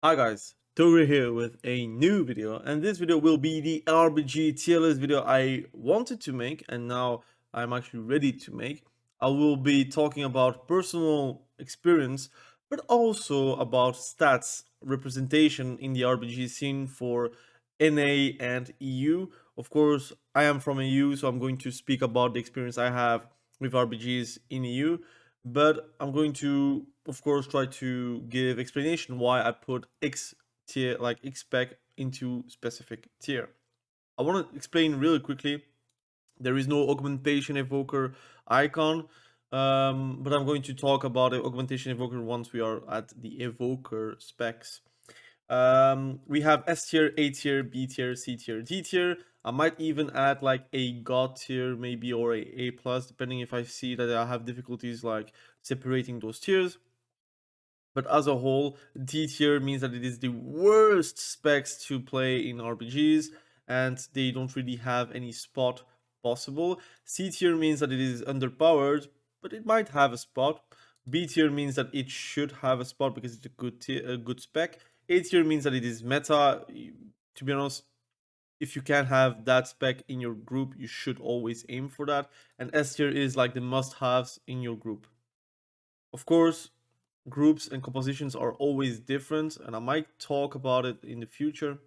Hi guys, Toger here with a new video, and this video will be the RBG tier list video I wanted to make and now I'm actually ready to make. I will be talking about personal experience but also about stats representation in the RBG scene for NA and EU. Of course, I am from EU, so I'm going to speak about the experience I have with RBGs in EU, but I'm going to, of course, try to give explanation why I put X tier, like X spec, into specific tier. I want to explain really quickly. There is no augmentation evoker icon, but I'm going to talk about the augmentation evoker once we are at the evoker specs. We have S tier, A tier, B tier, C tier, D tier. I might even add like a God tier maybe, or a plus, depending if I see that I have difficulties like separating those tiers. But as a whole, D tier means that it is the worst specs to play in RPGs and they don't really have any spot possible. C tier means that it is underpowered, but it might have a spot. B tier means that it should have a spot because it's a good spec. A tier means that it is meta. To be honest, if you can have that spec in your group, you should always aim for that. And S tier is like the must-haves in your group. Of course, groups and compositions are always different, and I might talk about it in the future.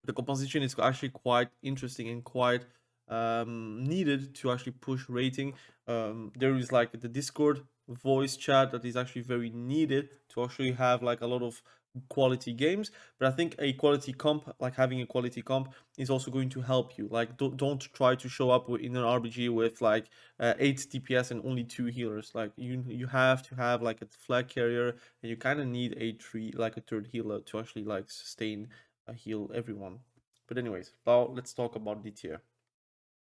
The composition is actually quite interesting and quite needed to actually push rating. There is like the Discord voice chat that is actually very needed to actually have like a lot of quality games. But I think a quality comp, like having a quality comp, is also going to help you. Like don't try to show up in an RBG with like 8 DPS and only 2 healers. Like you have to have like a flag carrier, and you kind of need a third healer to actually like sustain heal everyone. But anyways, now let's talk about the tier.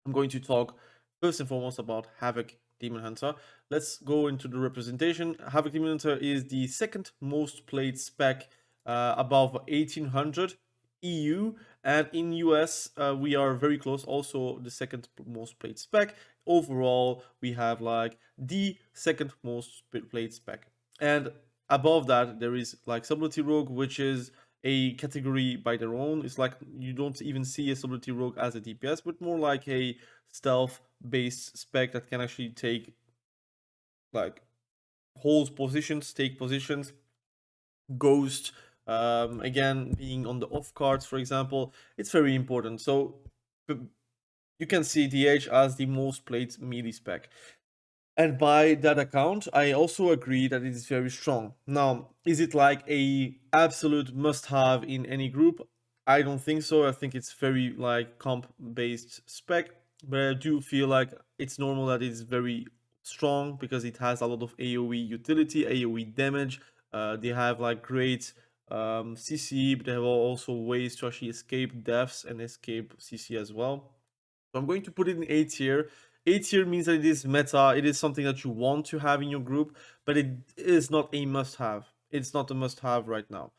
I'm going to talk first and foremost about Havoc Demon Hunter. Let's go into the representation. Havoc Demon Hunter is the second most played spec, above 1800 EU, and in US we are very close, also the second most played spec. Overall, we have like the second most played spec, and above that there is like Subtlety Rogue, which is a category by their own. It's like you don't even see a Subtlety Rogue as a DPS, but more like a stealth based spec that can actually take like hold positions, take positions, ghost. Again, being on the off cards, for example, it's very important. So you can see DH as the most played melee spec. And by that account, I also agree that it is very strong. Now, is it like a absolute must-have in any group? I don't think so. I think it's very like comp-based spec, but I do feel like it's normal that it's very strong because it has a lot of AoE utility, AoE damage. They have like great CC, but they have also ways to actually escape deaths and escape CC as well. So I'm going to put it in A tier. A tier means that it is meta, it is something that you want to have in your group, but it is not a must have. It's not a must have right now.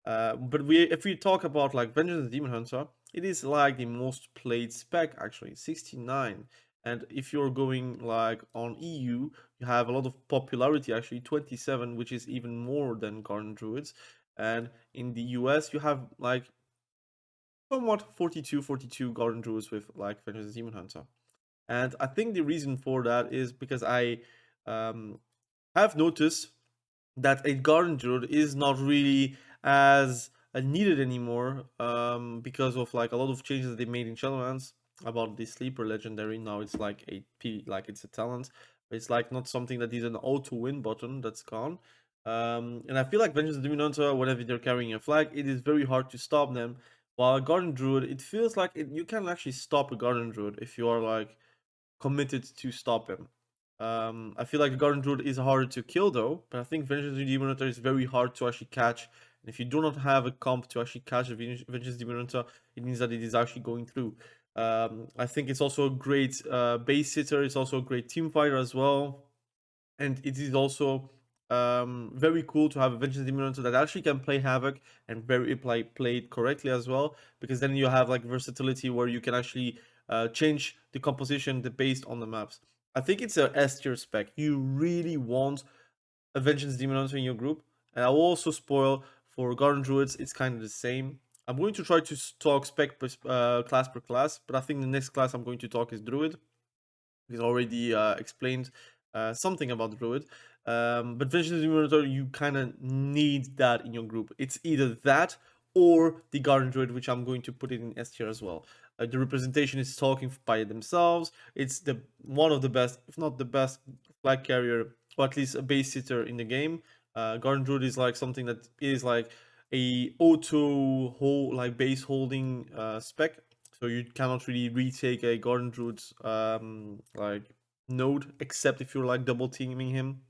But if we talk about like Vengeance and Demon Hunter, it is like the most played spec actually, 69. And if you're going like on EU, you have a lot of popularity actually, 27, which is even more than Garden Druids. And in the US, you have like somewhat 42 Garden Druids with like Vengeance and Demon Hunter. And I think the reason for that is because I um, have noticed that a Garden Druid is not really as needed anymore, because of like a lot of changes that they made in Shadowlands about the Sleeper Legendary. Now it's like like it's a talent, but it's like not something that is an auto win button. That's gone. And I feel like Vengeance Demon Hunter, whenever they're carrying a flag, it is very hard to stop them. While a Garden Druid, it feels like you can actually stop a Garden Druid if you are like committed to stop him. I feel like the Garden Druid is harder to kill though, but I think Vengeance Demon Hunter is very hard to actually catch. And if you do not have a comp to actually catch a Vengeance Demon Hunter, it means that it is actually going through. I think it's also a great base hitter. It's also a great team fighter as well, and it is also very cool to have a Vengeance Demon Hunter that actually can play Havoc and play it correctly as well, because then you have like versatility where you can actually change the composition based on the maps. I think it's a S tier spec. You really want a Vengeance Demon Hunter in your group, and I will also spoil For Garden Druids, it's kind of the same. I'm going to try to talk spec class per class, but I think the next class I'm going to talk is Druid. He's already explained something about Druid. But Vengeance Immunotary, you kind of need that in your group. It's either that or the Garden Druid, which I'm going to put it in S tier as well. The representation is talking by themselves. It's the one of the best, if not the best, flag carrier, or at least a base sitter in the game. Garden Druid is like something that is like a auto hold, like base holding spec, so you cannot really retake a Garden Druid's like node, except if you're like double teaming him.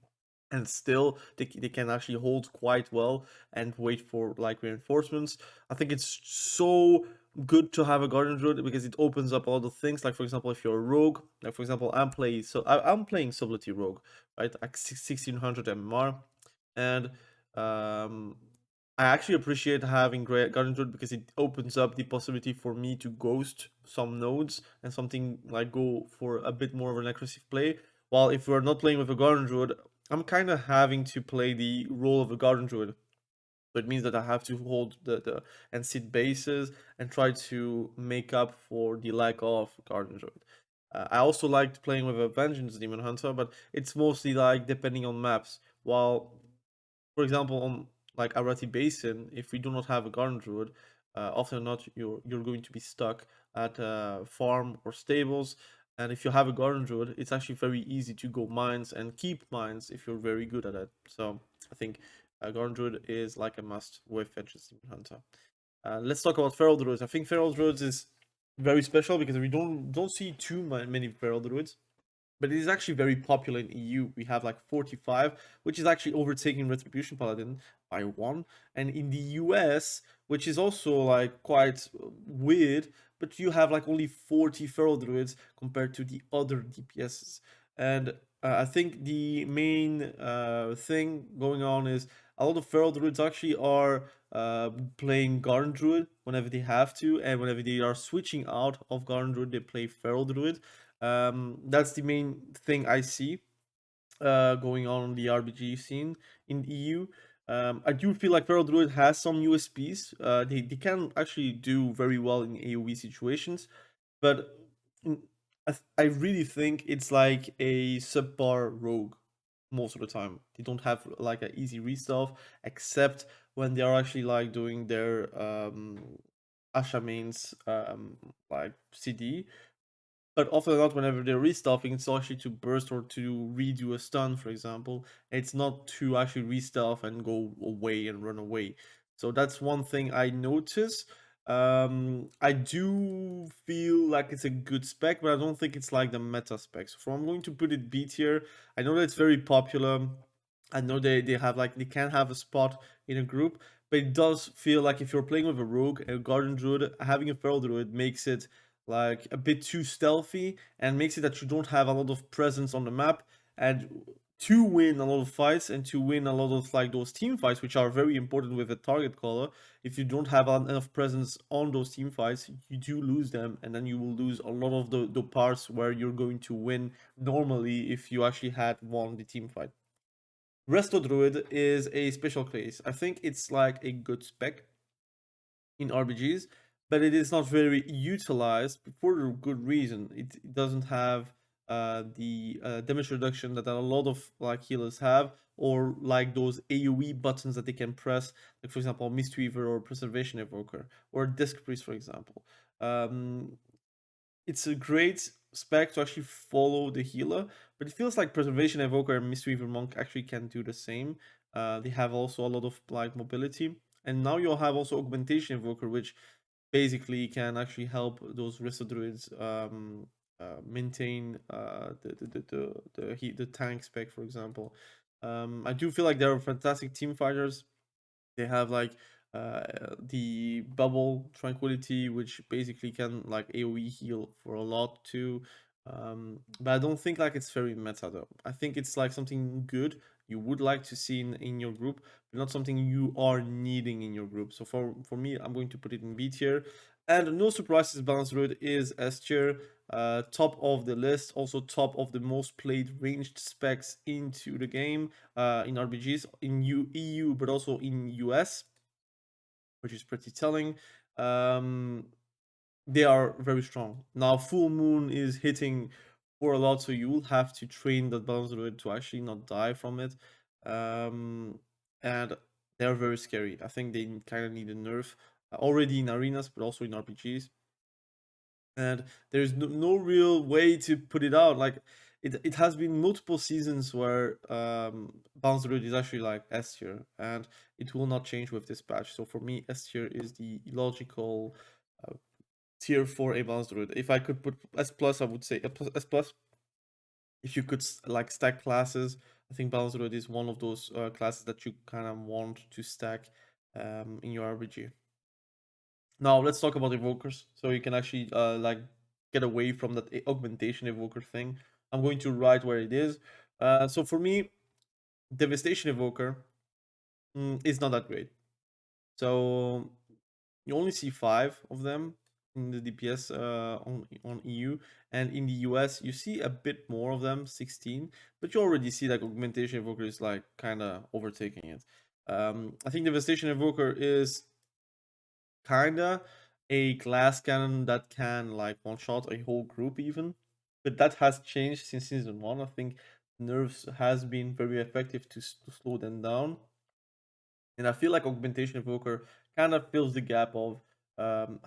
And still, they can actually hold quite well and wait for like reinforcements. I think it's so good to have a Garden Druid because it opens up a lot of things. Like for example, if you're a rogue, like for example, I'm playing subtlety rogue, right? Like 1600 MMR, and um, I actually appreciate having Garden Druid because it opens up the possibility for me to ghost some nodes and something like go for a bit more of an aggressive play. While if we're not playing with a Garden Druid, I'm kind of having to play the role of a Garden Druid. So it means that I have to hold the and sit bases and try to make up for the lack of Garden Druid. I also liked playing with a Vengeance Demon Hunter, but it's mostly like depending on maps. While for example, on like Arati Basin, if we do not have a Garden Druid, often or not you're going to be stuck at farm or stables. And if you have a Garden Druid, it's actually very easy to go mines and keep mines if you're very good at it. So I think Garden Druid is like a must with Vengeance Demon Hunter. Let's talk about Feral Druids. I think Feral Druids is very special because we don't see too many Feral Druids, but it is actually very popular in EU. We have like 45, which is actually overtaking Retribution Paladin by 1. And in the US, which is also like quite weird, but you have like only 40 Feral Druids compared to the other DPSs. And I think the main thing going on is a lot of Feral Druids actually are playing Garden Druid whenever they have to, and whenever they are switching out of Garden Druid, they play Feral Druid. That's the main thing I see going on the RBG scene in the EU. I do feel like Feral Druid has some USPs. They can actually do very well in AoE situations, but I really think it's like a subpar rogue most of the time. They don't have like an easy restuff, except when they are actually like doing their Shaman's like CD, but often or not, whenever they're restuffing, it's actually to burst or to redo a stun, for example. It's not to actually restuff and go away and run away. So that's one thing I notice. I do feel like it's a good spec, but I don't think it's like the meta spec. So I'm going to put it B tier. I know that it's very popular. I know they have like they can have a spot in a group, but it does feel like if you're playing with a rogue, a Garden Druid, having a Feral Druid makes it like a bit too stealthy and makes it that you don't have a lot of presence on the map. And to win a lot of fights and to win a lot of like those team fights, which are very important with a target caller, if you don't have enough presence on those team fights, you do lose them, and then you will lose a lot of the parts where you're going to win normally if you actually had won the team fight. Resto Druid is a special case. I think it's like a good spec in RPGs, but it is not very utilized for a good reason. It doesn't have the damage reduction that a lot of like healers have, or like those AoE buttons that they can press, like for example, Mistweaver or Preservation Evoker or Disc Priest, for example. It's a great spec to actually follow the healer, but it feels like Preservation Evoker and Mistweaver Monk actually can do the same. They have also a lot of like mobility, and now you'll have also Augmentation Evoker, which basically can actually help those Resto Druids maintain the tank spec, for example. I do feel like they're fantastic team fighters. They have like the bubble tranquility, which basically can like AoE heal for a lot too. But I don't think like it's very meta though. I think it's like something good you would like to see in your group, but not something you are needing in your group. So for me, I'm going to put it in B tier. And no surprises, Balance Druid is S tier, top of the list, also top of the most played ranged specs into the game in RPGs in EU, but also in US. which is pretty telling. They are very strong. Now, full moon is hitting for a lot, so you will have to train that balance druid to actually not die from it. And they're very scary. I think they kind of need a nerf already in arenas, but also in RPGs. And there's no real way to put it out. Like it has been multiple seasons where balance druid is actually like S tier, and it will not change with this patch. So for me, S tier is the logical tier for a balanced druid. If I could put S plus, I would say S plus. If you could like stack classes, I think balanced druid is one of those classes that you kind of want to stack in your RPG. Now let's talk about evokers, so you can actually like get away from that augmentation evoker thing. I'm going to write where it is. So for me, devastation evoker is not that great. So you only see 5 of them in the DPS on EU, and in the US you see a bit more of them, 16. But you already see that augmentation evoker is like kind of overtaking it. I think devastation evoker is kind of a glass cannon that can like one shot a whole group even, but that has changed since season 1. I think nerfs has been very effective to slow them down, and I feel like Augmentation Evoker kind of fills the gap of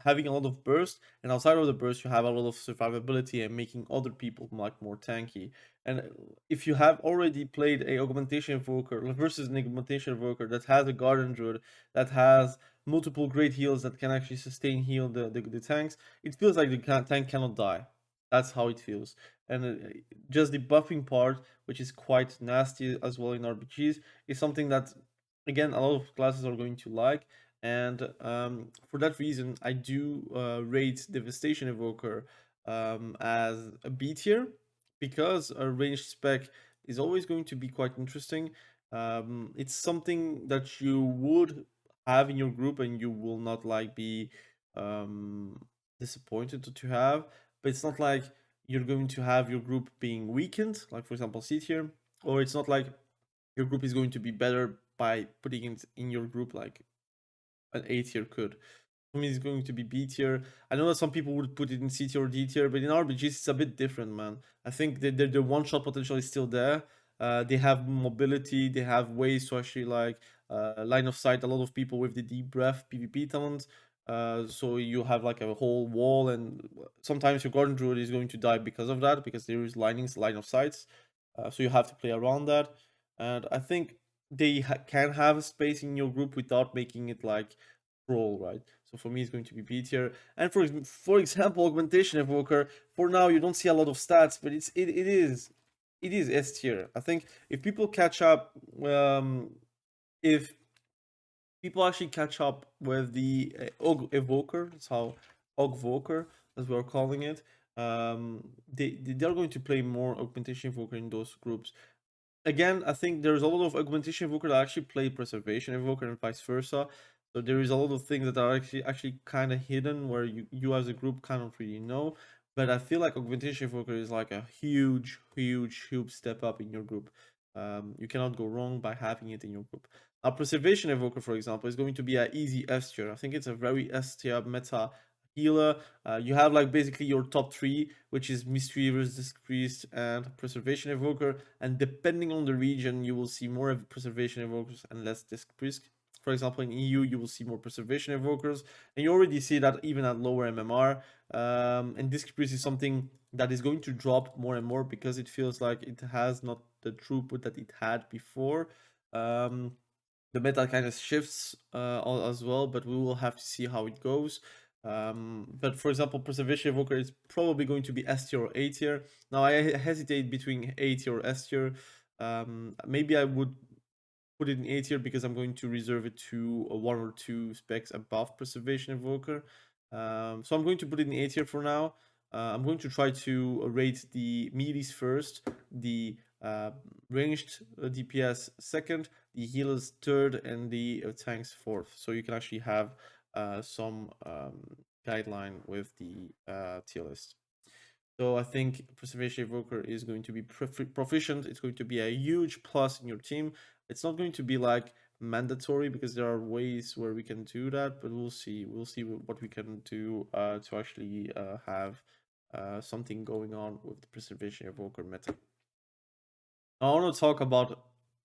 having a lot of burst, and outside of the burst, you have a lot of survivability and making other people like more tanky. And if you have already played a Augmentation Evoker versus an Augmentation Evoker that has a Garden Druid, that has multiple great heals that can actually sustain heal the tanks, it feels like the tank cannot die. That's how it feels. And just the buffing part, which is quite nasty as well in RPGs, is something that again a lot of classes are going to like, and for that reason I do rate devastation evoker as a B tier, because a ranged spec is always going to be quite interesting. It's something that you would have in your group and you will not like be um, disappointed to have, but it's not like you're going to have your group being weakened, like for example C tier, or it's not like your group is going to be better by putting it in your group like an A tier could. For me, it's going to be B tier. I know that some people would put it in C tier or D tier, but in RPGs, it's a bit different, man. I think the one shot potential is still there. They have mobility, they have ways to actually like line of sight a lot of people with the deep breath PvP talent. So you have like a whole wall, and sometimes your Garden Druid is going to die because of that, because there is line of sights. So you have to play around that. And I think they can have a space in your group without making it like troll, right? So for me, it's going to be B tier. And for example, augmentation evoker. For now, you don't see a lot of stats, but it is S tier. I think if people catch up, if people actually catch up with the evoker, that's how Ogvoker, as we're calling it. They're going to play more augmentation evoker in those groups. Again, I think there's a lot of augmentation evoker that actually play preservation evoker and vice versa. So there is a lot of things that are actually kind of hidden where you as a group kind of really know. But I feel like augmentation evoker is like a huge step up in your group. You cannot go wrong by having it in your group. Now, preservation evoker, for example, is going to be an easy S tier. I think it's a very S tier meta healer. You have like basically your top 3, which is mistweavers, disc priest, and preservation evoker. And depending on the region, you will see more preservation evokers and less disc priest. For example, in EU, you will see more preservation evokers, and you already see that even at lower MMR. And disc priest is something that is going to drop more and more because it feels like it has not the throughput that it had before. The meta kind of shifts as well, but we will have to see how it goes. But for example, Preservation Evoker is probably going to be S tier or A tier. Now I hesitate between A tier or S tier. Maybe I would put it in A tier because I'm going to reserve it to one or two specs above Preservation Evoker. So I'm going to put it in A tier for now. I'm going to try to rate the meaties first, the ranged DPS second, the healers third, and the tanks fourth. So you can actually have some guideline with the tier list. So I think Preservation Evoker is going to be proficient. It's going to be a huge plus in your team. It's not going to be like mandatory because there are ways where we can do that, but we'll see. We'll see what we can do to actually have something going on with the preservation evoker meta. I want to talk about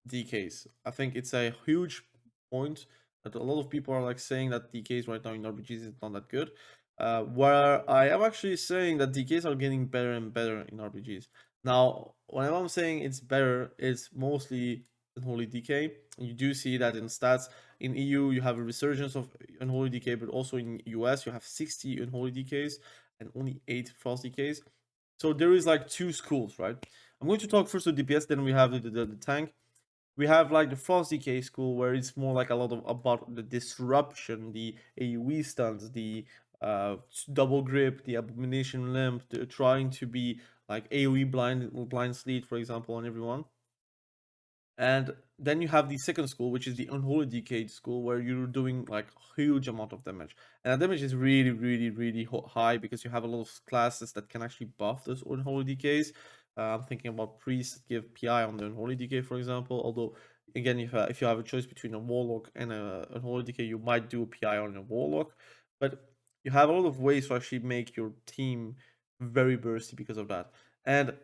DKs. I think it's a huge point that a lot of people are like saying that DKs right now in RPGs is not that good. Where I am actually saying that DKs are getting better and better in RPGs. Now, whenever I'm saying it's better, it's mostly Unholy DK. You do see that in stats. In EU, you have a resurgence of Unholy DK, but also in US, you have 60 Unholy DKs and only 8 Frost DKs. So there is like two schools, right? I'm going to talk first to DPS, then we have the tank. We have like the Frost DK school, where it's more like a lot of about the disruption, the AoE stuns, the double grip, the abomination limp, the trying to be like AoE blind sleep, for example, on everyone. And then you have the second school, which is the unholy decade school, where you're doing like huge amount of damage, and that damage is really, really, really high because you have a lot of classes that can actually buff those unholy decays. I'm thinking about priests that give PI on the unholy decay, for example. Although, again, if you have a choice between a warlock and a unholy decay, you might do a PI on a warlock, but you have a lot of ways to actually make your team very bursty because of that. And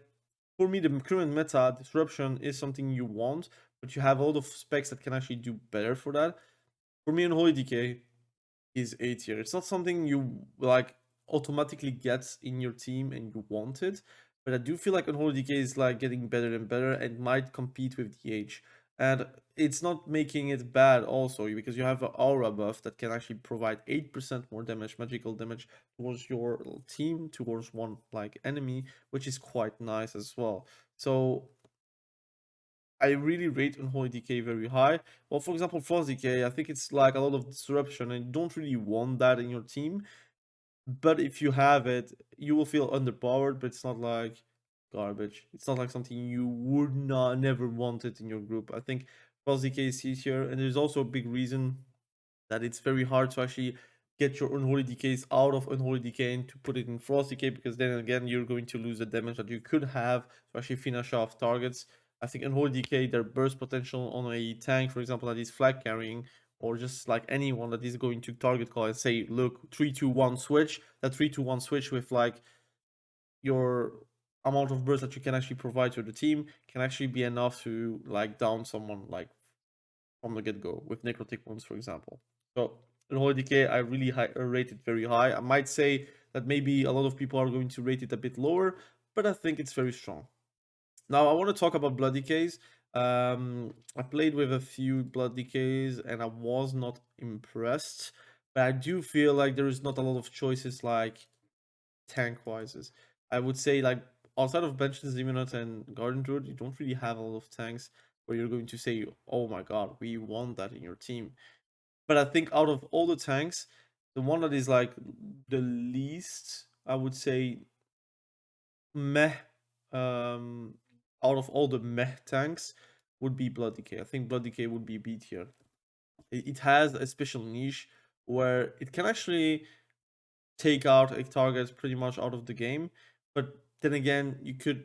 for me, the current meta disruption is something you want, but you have a lot of specs that can actually do better for that. For me, Unholy Decay is A tier. It's not something you like automatically get in your team and you want it, but I do feel like Unholy Decay is like getting better and better and might compete with DH. And it's not making it bad also because you have an aura buff that can actually provide 8% more damage, magical damage towards your team, towards one like enemy, which is quite nice as well. So I really rate Unholy Decay very high. Well, for example, Frost Decay, I think it's like a lot of disruption and you don't really want that in your team. But if you have it, you will feel underpowered, but it's not like garbage. It's not like something you would not never want it in your group. I think Frost Decay is here, and there's also a big reason that it's very hard to actually get your Unholy Decays out of Unholy Decay and to put it in Frost Decay, because then again you're going to lose the damage that you could have to actually finish off targets. I think Unholy Decay, their burst potential on a tank, for example, that is flag carrying, or just like anyone that is going to target call and say, look, 3-2-1 switch, that 3-2-1 switch with like your amount of burst that you can actually provide to the team can actually be enough to like down someone like from the get-go with necrotic wounds, for example. So Unholy Decay, I really rate it very high. I might say that maybe a lot of people are going to rate it a bit lower, but I think it's very strong. Now I want to talk about Blood Decays. I played with a few Blood Decays and I was not impressed, but I do feel like there is not a lot of choices like tank wises. I would say like outside of Benches, Demonot, and Garden Druid, you don't really have a lot of tanks where you're going to say, oh my god, we want that in your team. But I think out of all the tanks, the one that is like the least, I would say, meh, out of all the meh tanks would be Blood Decay. I think Blood Decay would be B tier. It has a special niche where it can actually take out a target pretty much out of the game, but then again, you could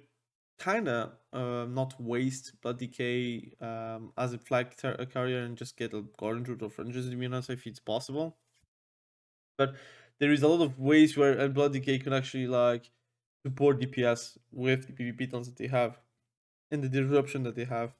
kind of not waste Blood Decay as a flag carrier and just get a Garden Root or Fringes Immunity if it's possible. But there is a lot of ways where Blood Decay can actually like support DPS with the PvP tons that they have and the disruption that they have.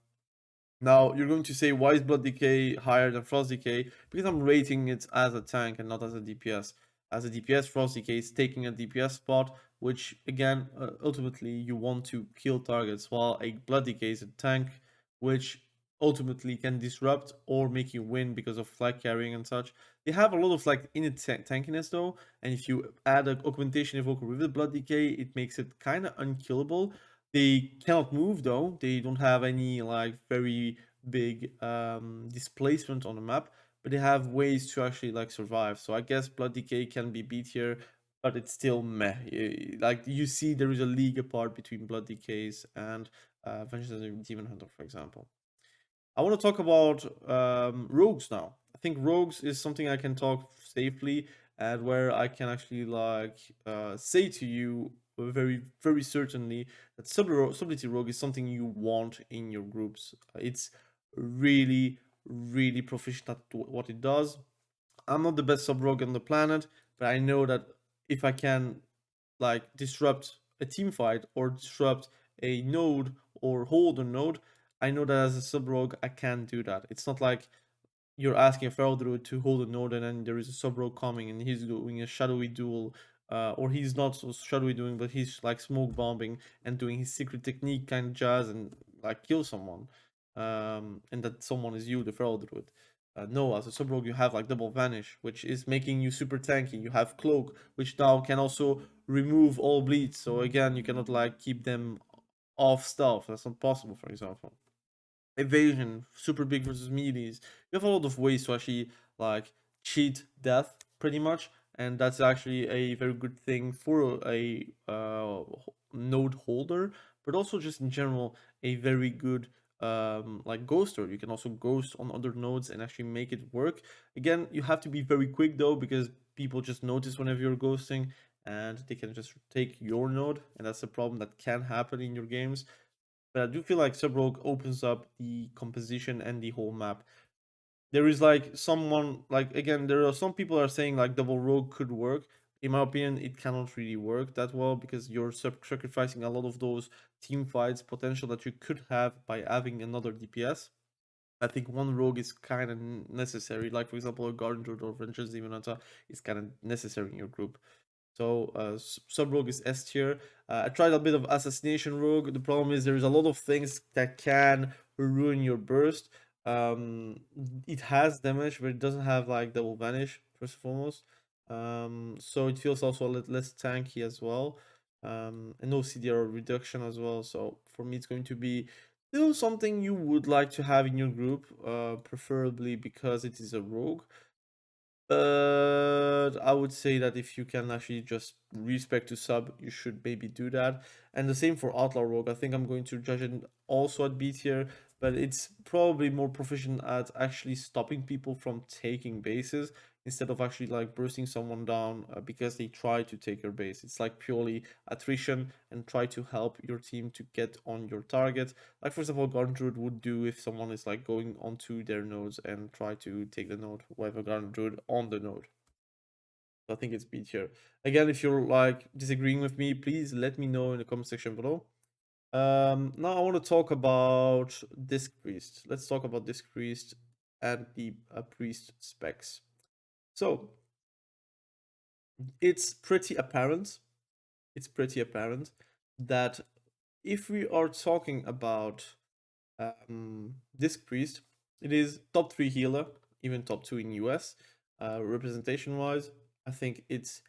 Now you're going to say, why is Blood Decay higher than Frost Decay? Because I'm rating it as a tank and not as a DPS. As a DPS, Frost Decay is taking a DPS spot, which again, ultimately you want to kill targets, while a Blood Decay is a tank, which ultimately can disrupt or make you win because of flag carrying and such. They have a lot of like innate tankiness though, and if you add an augmentation evoker with the Blood Decay, it makes it kind of unkillable. They cannot move though. They don't have any like very big displacement on the map, but they have ways to actually like survive. So I guess Blood Decay can be beat here, but it's still meh. Like you see, there is a league apart between Blood Decays and Vengeance and Demon Hunter, for example. I want to talk about rogues now. I think rogues is something I can talk safely and where I can actually like say to you very very certainly that subtlety rogue is something you want in your groups. It's really really proficient at what it does. I'm not the best sub rogue on the planet, but I know that if I can like disrupt a team fight or disrupt a node or hold a node, I know that as a sub rogue I can do that. It's not like you're asking a feral druid to hold a node and then there is a sub rogue coming and he's doing a shadowy duel, or he's not so shadowy doing, but he's like smoke bombing and doing his secret technique kind of jazz and like kill someone, and that someone is you, the feral druid. No, as a sub rogue you have like double vanish, which is making you super tanky. You have cloak, which now can also remove all bleeds. So again, you cannot like keep them off stealth. That's not possible, for example. Evasion, super big versus melees. You have a lot of ways to actually like cheat death pretty much, and that's actually a very good thing for a node holder, but also just in general a very good like ghoster. You can also ghost on other nodes and actually make it work. Again, you have to be very quick though, because people just notice whenever you're ghosting and they can just take your node, and that's a problem that can happen in your games. But I do feel like Sub Rogue opens up the composition and the whole map. There is like someone like, again, there are some people are saying like double rogue could work. In my opinion, it cannot really work that well because you're sacrificing a lot of those team fights potential that you could have by having another DPS. I think one rogue is kind of necessary. Like for example, a Garden Druid or Vengeance Divinata is kind of necessary in your group. So sub rogue is S tier. I tried a bit of assassination rogue. The problem is there is a lot of things that can ruin your burst. It has damage, but it doesn't have like double vanish first and foremost. So it feels also a little less tanky as well. And no CDR reduction as well. So for me, it's going to be still something you would like to have in your group, preferably because it is a rogue. But I would say that if you can actually just respec to sub, you should maybe do that. And the same for Outlaw Rogue. I think I'm going to judge it also at B tier, but it's probably more proficient at actually stopping people from taking bases instead of actually like bursting someone down because they try to take your base. It's like purely attrition and try to help your team to get on your target. Like for example, Garden Druid would do if someone is like going onto their nodes and try to take the node, whoever Garden Druid on the node. So I think it's B tier. Again, if you're like disagreeing with me, please let me know in the comment section below. Now I want to talk about Disc Priest. Let's talk about Disc Priest and the Priest specs. So it's pretty apparent. It's pretty apparent that if we are talking about Disc Priest, it is top 3 healer, even top 2 in US. Representation wise, I think it's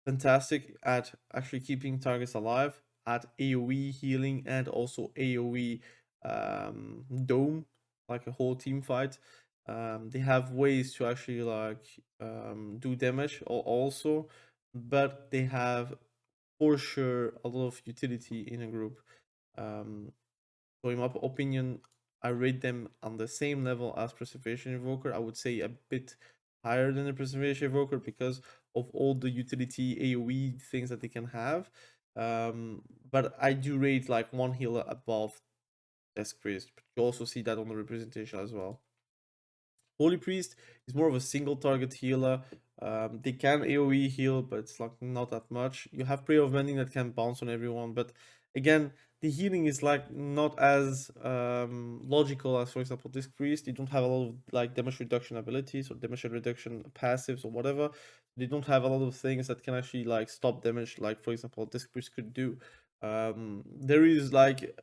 fantastic at actually keeping targets alive, at AoE healing, and also AoE dome, like a whole team fight. They have ways to actually like do damage also, but they have for sure a lot of utility in a group. So in my opinion, I rate them on the same level as Preservation Evoker. I would say a bit higher than the Preservation Evoker because of all the utility AoE things that they can have. But I do rate like one healer above Desk Priest. But you also see that on the representation as well. Holy Priest is more of a single target healer. They can AoE heal, but it's like not that much. You have Prayer of Mending that can bounce on everyone, but again, the healing is like not as logical as, for example, Disc Priest. They don't have a lot of like damage reduction abilities or damage reduction passives or whatever. They don't have a lot of things that can actually like stop damage, like for example, Disc Priest could do. There is like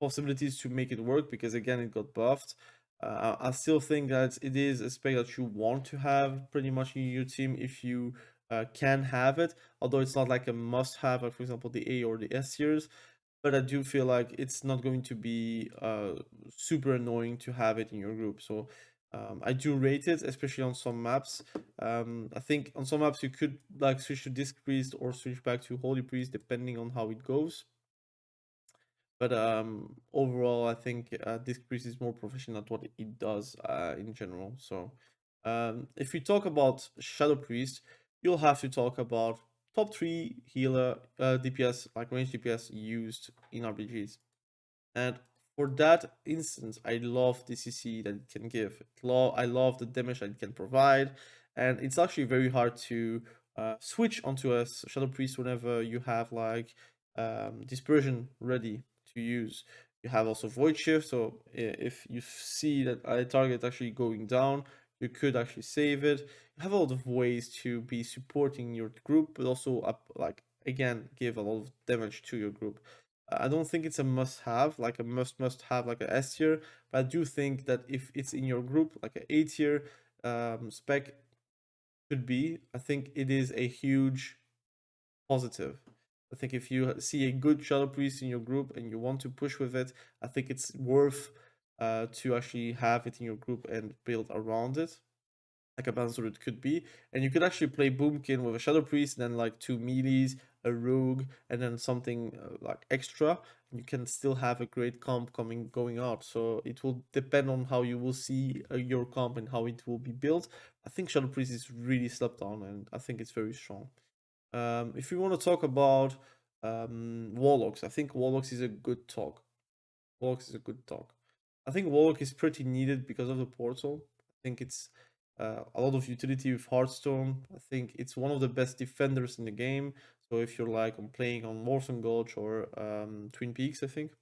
possibilities to make it work because again, it got buffed. I still think that it is a spec that you want to have pretty much in your team if you can have it, although it's not like a must have, like for example the A or the S tiers. But I do feel like it's not going to be super annoying to have it in your group. So I do rate it, especially on some maps. I think on some maps you could like switch to Disc Priest or switch back to Holy Priest depending on how it goes. But overall, I think Disc Priest is more proficient at what it does in general. So if we talk about Shadow Priest, you'll have to talk about top 3 healer DPS, like range DPS used in RPGs. And for that instance, I love the CC that it can give. I love the damage that it can provide, and it's actually very hard to switch onto a Shadow Priest whenever you have like Dispersion ready to use. You have also Void Shift, so if you see that a target actually going down, you could actually save it. You have a lot of ways to be supporting your group, but also like again give a lot of damage to your group. I don't think it's a must-have, like a must-have, like a S tier. But I do think that if it's in your group, like an A tier spec could be, I think it is a huge positive. I think if you see a good Shadow Priest in your group and you want to push with it, I think it's worth to actually have it in your group and build around it like a balance it could be. And you could actually play Boomkin with a Shadow Priest, and then like two melees, a rogue, and then something like extra. You can still have a great comp going out. So it will depend on how you will see your comp and how it will be built. I think Shadow Priest is really slept on, and I think it's very strong. If you want to talk about Warlocks, I think Warlocks is a good talk. Warlock is a good talk. I think Warlock is pretty needed because of the portal. I think it's a lot of utility with Hearthstone. I think it's one of the best defenders in the game. So if you're like on playing on Morton Gulch or Twin Peaks, I think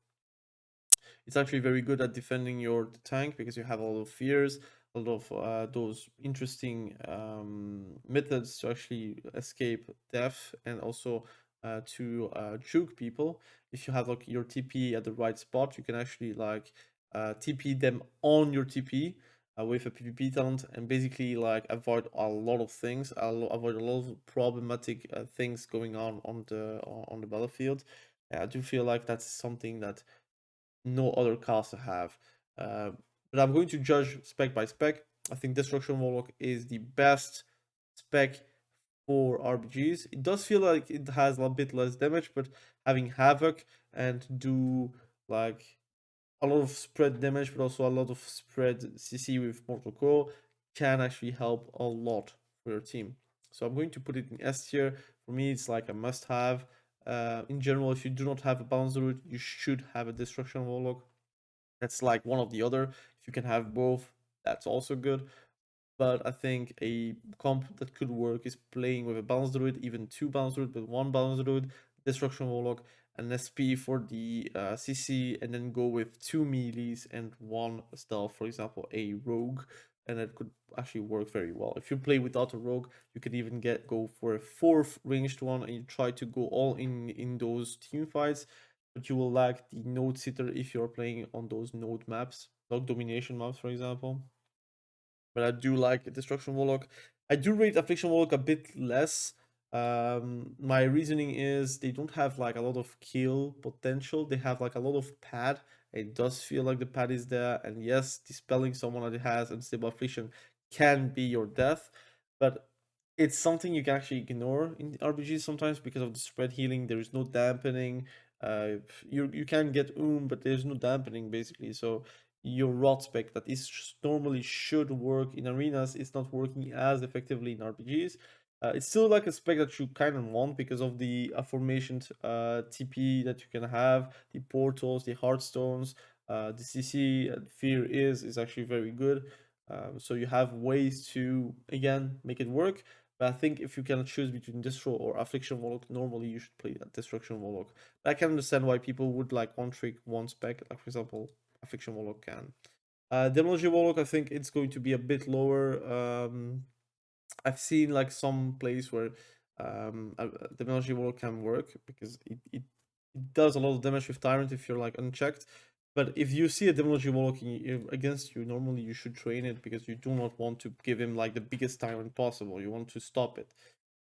it's actually very good at defending your tank because you have a lot of fears, a lot of those interesting methods to actually escape death and also to juke people. If you have like your TP at the right spot, you can actually like TP them on your TP. With a PvP talent and basically like avoid a lot of things, avoid a lot of problematic things going on the battlefield. I do feel like that's something that no other caster have. But I'm going to judge spec by spec. I think Destruction Warlock is the best spec for RPGs. It does feel like it has a bit less damage, but having Havoc and do like a lot of spread damage, but also a lot of spread CC with Mortal Core can actually help a lot for your team. So I'm going to put it in S tier. For me, it's like a must-have. In general, if you do not have a balance route, you should have a Destruction Warlock. That's like one of the other. If you can have both, that's also good. But I think a comp that could work is playing with a balanced druid, even two balanced druid, but one balanced druid, destruction warlock, an SP for the CC, and then go with two melees and one stealth, for example, a rogue, and that could actually work very well. If you play without a rogue, you could even go for a fourth ranged one, and you try to go all in those team fights, but you will lack the node sitter if you're playing on those node maps, like domination maps, for example. But I do like Destruction Warlock. I do rate Affliction Warlock a bit less. My reasoning is they don't have like a lot of kill potential. They have like a lot of pad. It does feel like the pad is there, and yes, dispelling someone that it has and stable affliction can be your death, but it's something you can actually ignore in RPGs sometimes because of the spread healing. There is no dampening. You can get but there's no dampening basically. So your rot spec that is normally should work in arenas is not working as effectively in RPGs. It's still like a spec that you kind of want because of the aforementioned TP that you can have, the portals, the heartstones, the CC and fear is actually very good. So you have ways to again make it work. But I think if you can choose between Distro or Affliction Warlock, normally you should play Destruction Warlock. But I can understand why people would like one trick, one spec, like for example, Affliction Warlock can. Demonology Warlock, I think it's going to be a bit lower. I've seen like some plays where Demonology Warlock can work because it does a lot of damage with Tyrant if you're like unchecked. But if you see a Demonology Warlock against you, normally you should train it because you do not want to give him like the biggest tyrant possible. You want to stop it.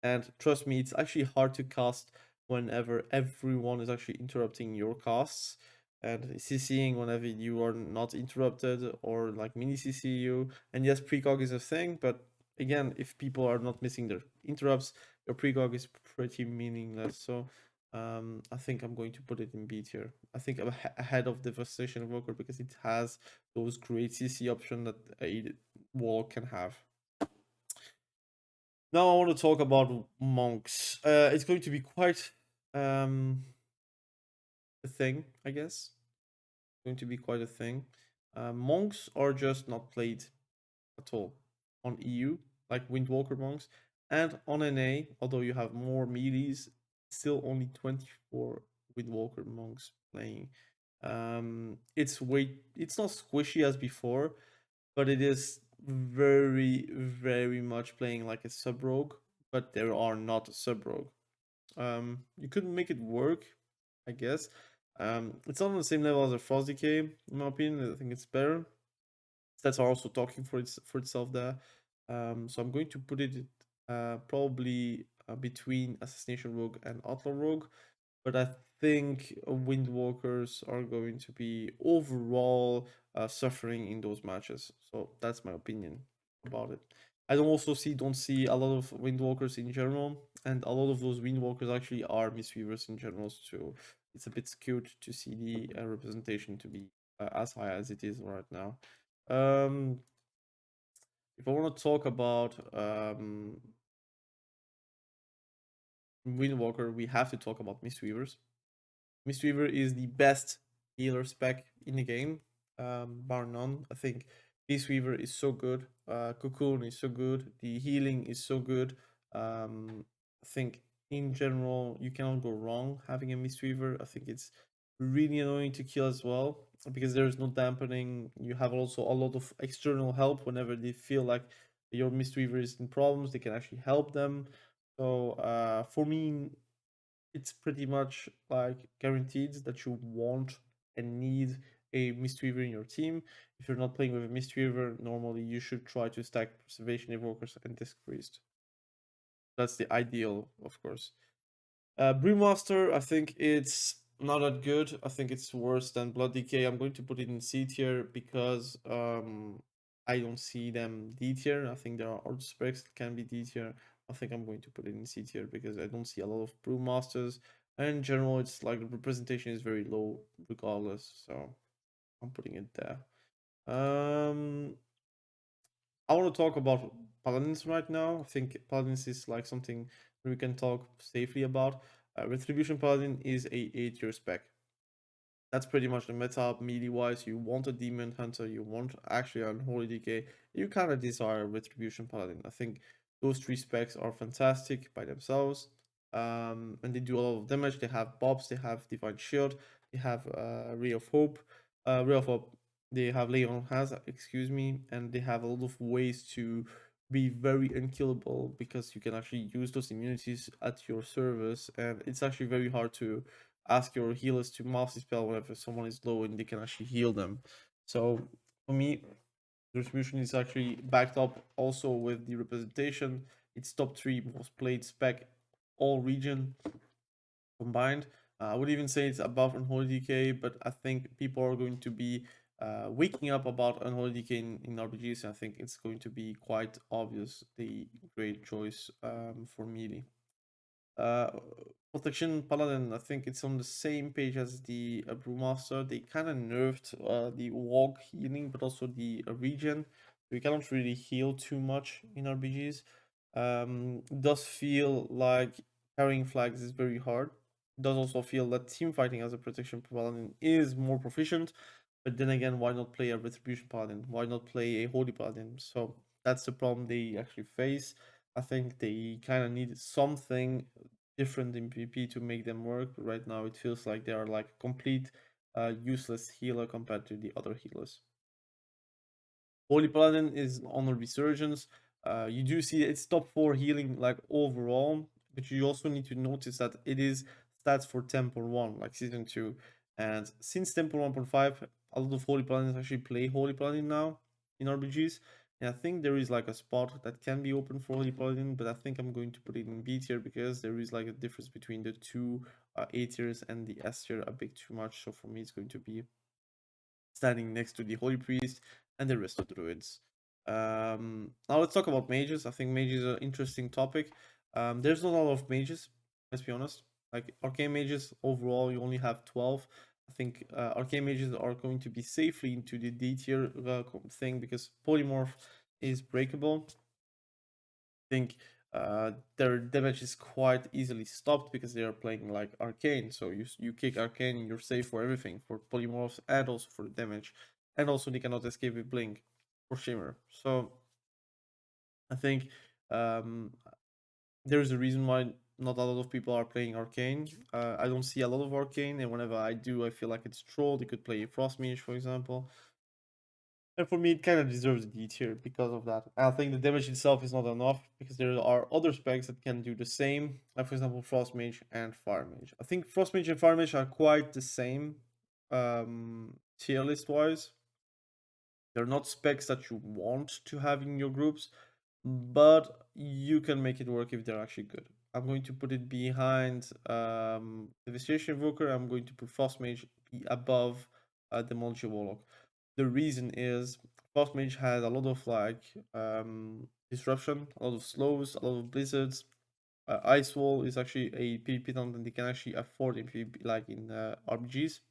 And trust me, it's actually hard to cast whenever everyone is actually interrupting your casts. And CCing whenever you are not interrupted or like mini CC you. And yes, precog is a thing, but again, if people are not missing their interrupts, your precog is pretty meaningless. So I think I'm going to put it in B tier. I think I'm ahead of Devastation Evoker because it has those great CC option that a wall can have. Now I want to talk about monks. It's going to be quite a thing, I guess. going to be quite a thing. Monks are just not played at all on EU, like windwalker monks, and on NA. Although you have more melees, still only 24 windwalker monks playing. It's not squishy as before, but it is very, very much playing like a sub rogue. But there are not a sub rogue. You could make it work, I guess. It's not on the same level as a Frost Decay, in my opinion. I think it's better. Stats are also talking for itself there. So I'm going to put it probably between Assassination Rogue and Outlaw Rogue, but I think Windwalkers are going to be overall suffering in those matches. So that's my opinion about it. I don't see a lot of Windwalkers in general, and a lot of those Windwalkers actually are mistweavers in general. So it's a bit skewed to see the representation to be as high as it is right now. Um, if I want to talk about Windwalker, we have to talk about mistweavers. Mistweaver is the best healer spec in the game, bar none. I think Mistweaver is so good. Cocoon is so good. The healing is so good. I think in general you cannot go wrong having a Mistweaver. I think it's really annoying to kill as well because there is no dampening. You have also a lot of external help whenever they feel like your Mistweaver is in problems. They can actually help them. So for me, it's pretty much like guaranteed that you want and need a Mistweaver in your team. If you're not playing with a Mistweaver, normally you should try to stack Preservation Evokers and Disc Priest. That's the ideal, of course. Brewmaster, I think it's not that good. I think it's worse than Blood Decay. I'm going to put it in C tier because I don't see them D tier. I think there are other specs that can be D tier. I think I'm going to put it in C tier because I don't see a lot of Brewmasters. And in general, it's like the representation is very low regardless. So I'm putting it there. I want to talk about Paladins right now. I think Paladins is like something we can talk safely about. Retribution Paladin is a 8-year spec. That's pretty much the meta melee wise. You want a Demon Hunter, you want actually an Unholy Decay, you kind of desire Retribution Paladin. I think those three specs are fantastic by themselves. And they do a lot of damage. They have Bobs, they have Divine Shield, they have Ray of Hope. Ray of Hope, they have Leon has, excuse me, and they have a lot of ways to be very unkillable because you can actually use those immunities at your service, and it's actually very hard to ask your healers to master spell whenever someone is low and they can actually heal them. So for me, Retribution is actually backed up also with the representation. It's top 3 most played spec all region combined. I would even say it's above Unholy Decay, but I think people are going to be waking up about Unholy Decay in RPGs. And I think it's going to be quite obvious the great choice for melee. Uh, Protection Paladin, I think it's on the same page as the Brewmaster. They kind of nerfed the walk healing, but also the regen. We cannot really heal too much in RPGs. It does feel like carrying flags is very hard. It does also feel that team fighting as a Protection Paladin is more proficient. But then again, why not play a Retribution Paladin? Why not play a Holy Paladin? So that's the problem they actually face. I think they kind of need something different in PvP to make them work. But right now, it feels like they are like a complete useless healer compared to the other healers. Holy Paladin is on a resurgence. You do see it's top 4 healing like overall, but you also need to notice that it is stats for 10.1 like season 2. And since 10.1.5, a lot of Holy Paladins actually play Holy Paladin now in RPGs. And I think there is like a spot that can be open for Holy Paladin, but I think I'm going to put it in B tier because there is like a difference between the two A tiers and the S tier a bit too much. So for me, it's going to be standing next to the Holy Priest and the rest of the Druids. Now let's talk about mages. I think mages is an interesting topic. There's not a lot of mages, let's be honest. Like arcane mages, overall, you only have 12. I think arcane mages are going to be safely into the D tier thing because polymorph is breakable. I think their damage is quite easily stopped because they are playing like arcane. So you kick arcane, you're safe for everything, for polymorphs and also for the damage, and also they cannot escape with blink or shimmer. So I think um, there is a reason why not a lot of people are playing arcane. I don't see a lot of arcane, and whenever I do, I feel like it's trolled. You could play frost mage, for example. And for me, it kind of deserves a D tier because of that. I think the damage itself is not enough because there are other specs that can do the same, like for example, Frost Mage and Fire Mage. I think Frost Mage and Fire Mage are quite the same tier list wise. They're not specs that you want to have in your groups, but you can make it work if they're actually good. I'm going to put it behind Devastation Evoker. I'm going to put Frost Mage above Demonology Warlock. The reason is Frost Mage has a lot of like disruption, a lot of slows, a lot of blizzards. Ice Wall is actually a PvP talent and they can actually afford in PvP, like in RPGs,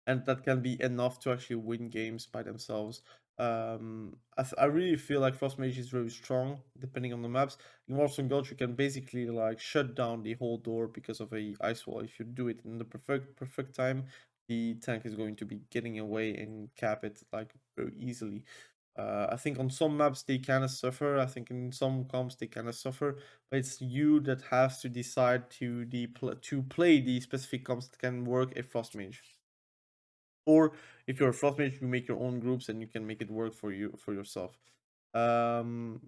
and that can be enough to actually win games by themselves. I really feel like Frost Mage is very strong depending on the maps. In Warsaw Gulch, you can basically like shut down the whole door because of a ice wall. If you do it in the perfect time, the tank is going to be getting away and cap it like very easily. I think on some maps they kind of suffer. I think in some comps they kind of suffer, but it's you that has to decide to play the specific comps that can work a Frost Mage. Or if you're a frost mage, you make your own groups and you can make it work for you for yourself. Um,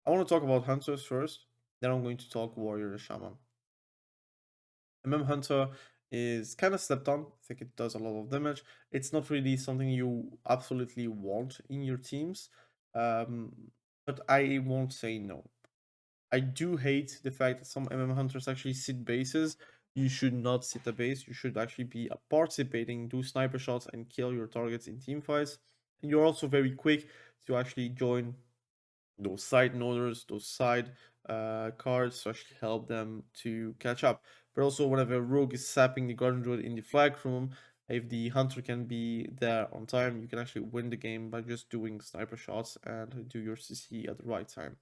I want to talk about hunters first. Then I'm going to talk warrior and shaman. Hunter is kind of slept on. I think it does a lot of damage. It's not really something you absolutely want in your teams, um, but I won't say no. I do hate the fact that some hunters actually sit bases. You should not sit a base. You should actually be participating, do sniper shots, and kill your targets in team fights. And you're also very quick to actually join those side noders, those side cards to actually help them to catch up. But also, whenever a rogue is sapping the guardian druid in the flag room, if the hunter can be there on time, you can actually win the game by just doing sniper shots and do your CC at the right time.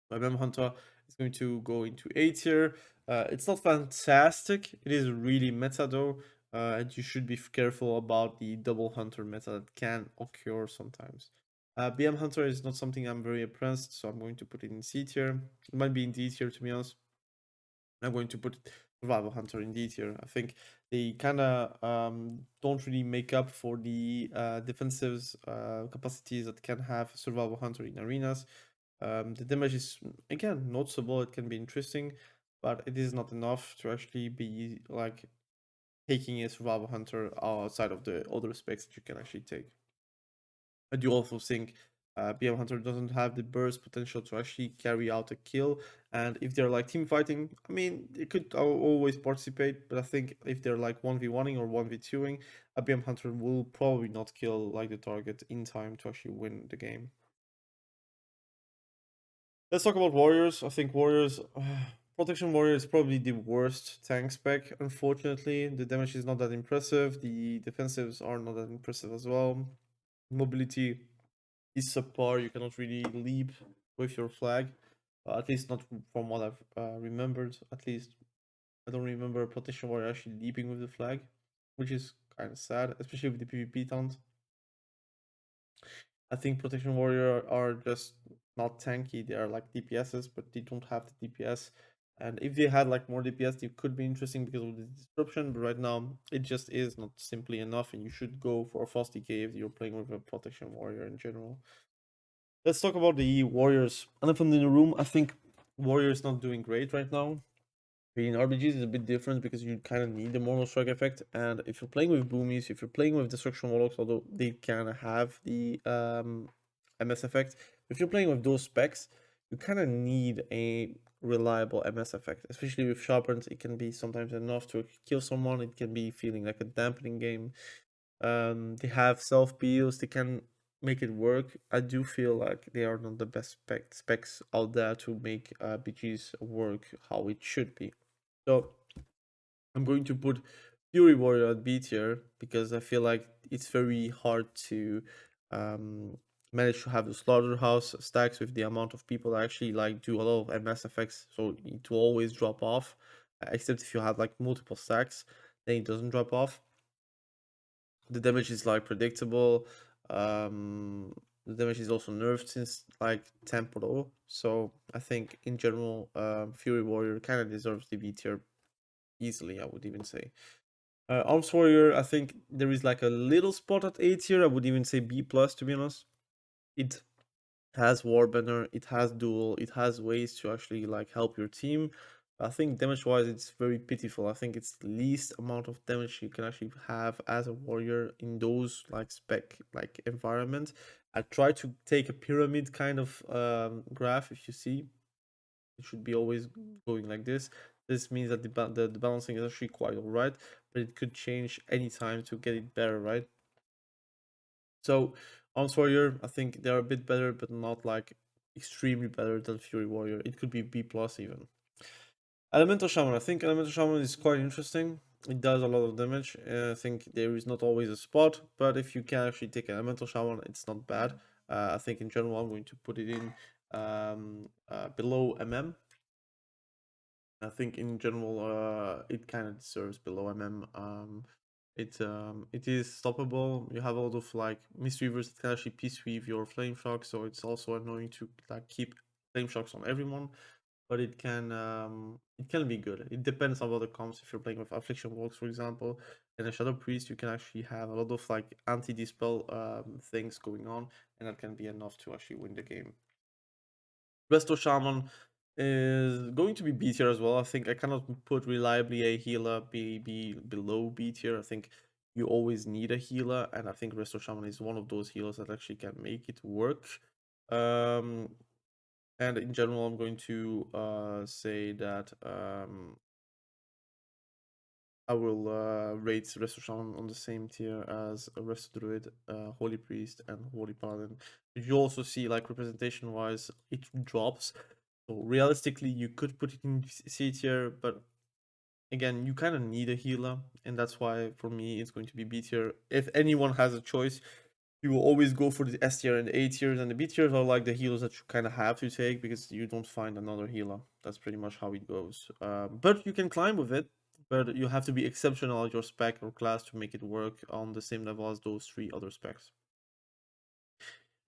My Mem Hunter is going to go into A tier. It's not fantastic. It is really meta though, and you should be careful about the double hunter meta that can occur sometimes. BM Hunter is not something I'm very impressed, so I'm going to put it in C tier. It might be in D tier to be honest. I'm going to put Survival Hunter in D tier. I think they kind of don't really make up for the defensive capacities that can have Survival Hunter in arenas. The damage is again noticeable. It can be interesting, but it is not enough to actually be like taking a Survival Hunter outside of the other specs that you can actually take. I do also think BM Hunter doesn't have the burst potential to actually carry out a kill. And if they're like team fighting, I mean, they could always participate, but I think if they're like 1v1ing or 1v2ing, a BM Hunter will probably not kill like the target in time to actually win the game. Let's talk about warriors. I think warriors. Protection warrior is probably the worst tank spec. Unfortunately, the damage is not that impressive. The defensives are not that impressive as well. Mobility is subpar. You cannot really leap with your flag. At least not from what I've remembered. At least I don't remember a protection warrior actually leaping with the flag, which is kind of sad, especially with the PvP taunt. I think protection warrior are just not tanky. They are like DPSs, but they don't have the DPS. And if they had like more DPS, they could be interesting because of the disruption. But right now, it just is not simply enough, and you should go for a fast decay if you're playing with a protection warrior in general. Let's talk about the warriors. Elephant in the room. I think warrior is not doing great right now. In RPGs is a bit different because you kind of need the mono strike effect, and if you're playing with boomies, if you're playing with destruction warlocks, although they kind of have the MS effect, if you're playing with those specs, you kind of need a reliable MS effect, especially with sharpens. It can be sometimes enough to kill someone. It can be feeling like a dampening game. They have self peels. They can make it work. I do feel like they are not the best specs out there to make BGs work how it should be. So I'm going to put Fury Warrior at B tier because I feel like it's very hard to um, manage to have the slaughterhouse stacks with the amount of people that actually like do a lot of MS effects, so it will always drop off, except if you have like multiple stacks, then it doesn't drop off. The damage is like predictable. The damage is also nerfed since like 10.0, so I think in general, Fury Warrior kind of deserves the B tier easily, I would even say. Arms Warrior, I think there is like a little spot at A tier. I would even say B plus, to be honest. It has Warbanner, it has duel, it has ways to actually like help your team. I think damage wise it's very pitiful. I think it's the least amount of damage you can actually have as a warrior in those like spec like environment. I try to take a pyramid kind of graph. If you see, it should be always going like this. This means that the balancing is actually quite alright, but it could change anytime to get it better, right? So Arms Warrior, I think they're a bit better, but not like extremely better than Fury Warrior. It could be B plus even. Elemental Shaman, I think Elemental Shaman is quite interesting. It does a lot of damage. I think there is not always a spot, but if you can actually take Elemental Shaman, it's not bad. I think in general I'm going to put it in below MM. I think in general it kind of deserves below MM. It is stoppable. You have a lot of like mistweavers that can actually piece weave your flame shock, so it's also annoying to like keep flame shocks on everyone. But it can be good. It depends on what it comes. If you're playing with affliction walks, for example, and a shadow priest, you can actually have a lot of like anti-dispel things going on, and that can be enough to actually win the game. Resto Shaman is going to be B tier as well. I think I cannot put reliably a healer be below B tier. I think you always need a healer, and I think Resto Shaman is one of those healers that actually can make it work. And in general, I'm going to say that I will rate Resto Shaman on the same tier as a Resto Druid, Holy Priest, and Holy Paladin. You also see, like, representation-wise, it drops. So realistically, you could put it in C tier, but again, you kind of need a healer, and that's why for me it's going to be B tier. If anyone has a choice, you will always go for the S tier and the A tiers, and the B tiers are like the healers that you kind of have to take because you don't find another healer. That's pretty much how it goes. But you can climb with it, but you have to be exceptional at your spec or class to make it work on the same level as those three other specs.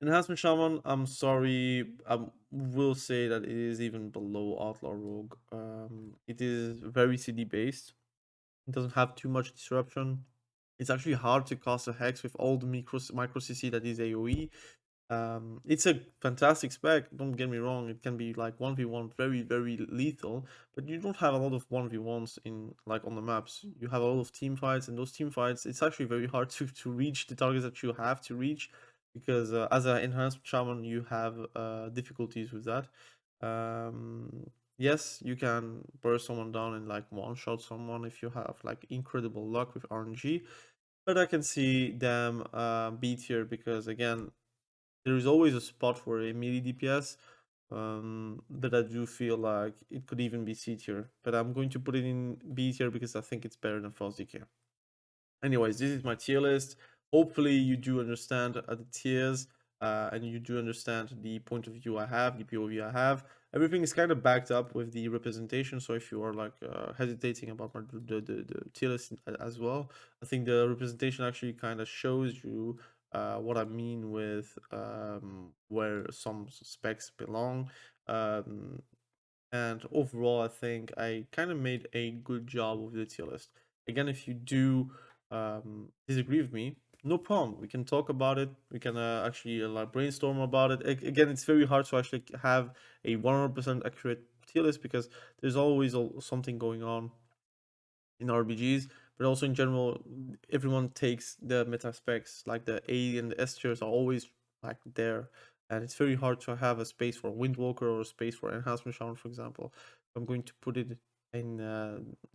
Enhancement Shaman, I'm sorry, I will say that it is even below Outlaw Rogue. It is very CD based. It doesn't have too much disruption. It's actually hard to cast a hex with all the micro CC that is AoE. It's a fantastic spec, don't get me wrong. It can be like 1v1 very, very lethal, but you don't have a lot of 1v1s in like on the maps. You have a lot of team fights, and those team fights, it's actually very hard to reach the targets that you have to reach because as an enhanced shaman, you have difficulties with that. Yes, you can burst someone down and like one-shot someone if you have like incredible luck with RNG, but I can see them B tier because again, there is always a spot for a melee DPS, but I do feel like it could even be C tier. But I'm going to put it in B tier because I think it's better than Frost DK. Anyways, this is my tier list. Hopefully you do understand the tiers and you do understand the point of view I have, the POV I have. Everything is kind of backed up with the representation, so if you are like hesitating about the tier list as well, I think the representation actually kind of shows you what I mean with where some specs belong. And overall, I think I kind of made a good job with the tier list. Again, if you do disagree with me, no problem. We can talk about it. We can actually like brainstorm about it. Again, it's very hard to actually have a 100% accurate tier list because there's always something going on in RPGs, but also in general, everyone takes the meta specs like the A and the S tiers are always like there, and it's very hard to have a space for windwalker or a space for enhancement shaman, for example. I'm going to put it in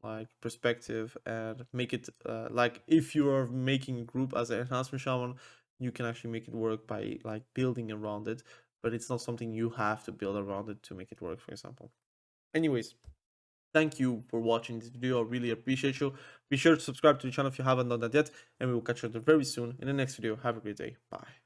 like perspective and make it like if you are making a group as an enhancement shaman, you can actually make it work by like building around it, but it's not something you have to build around it to make it work, for example. Anyways, thank you for watching this video. I really appreciate you. Be sure to subscribe to the channel if you haven't done that yet, and we will catch you very soon in the next video. Have a great day. Bye.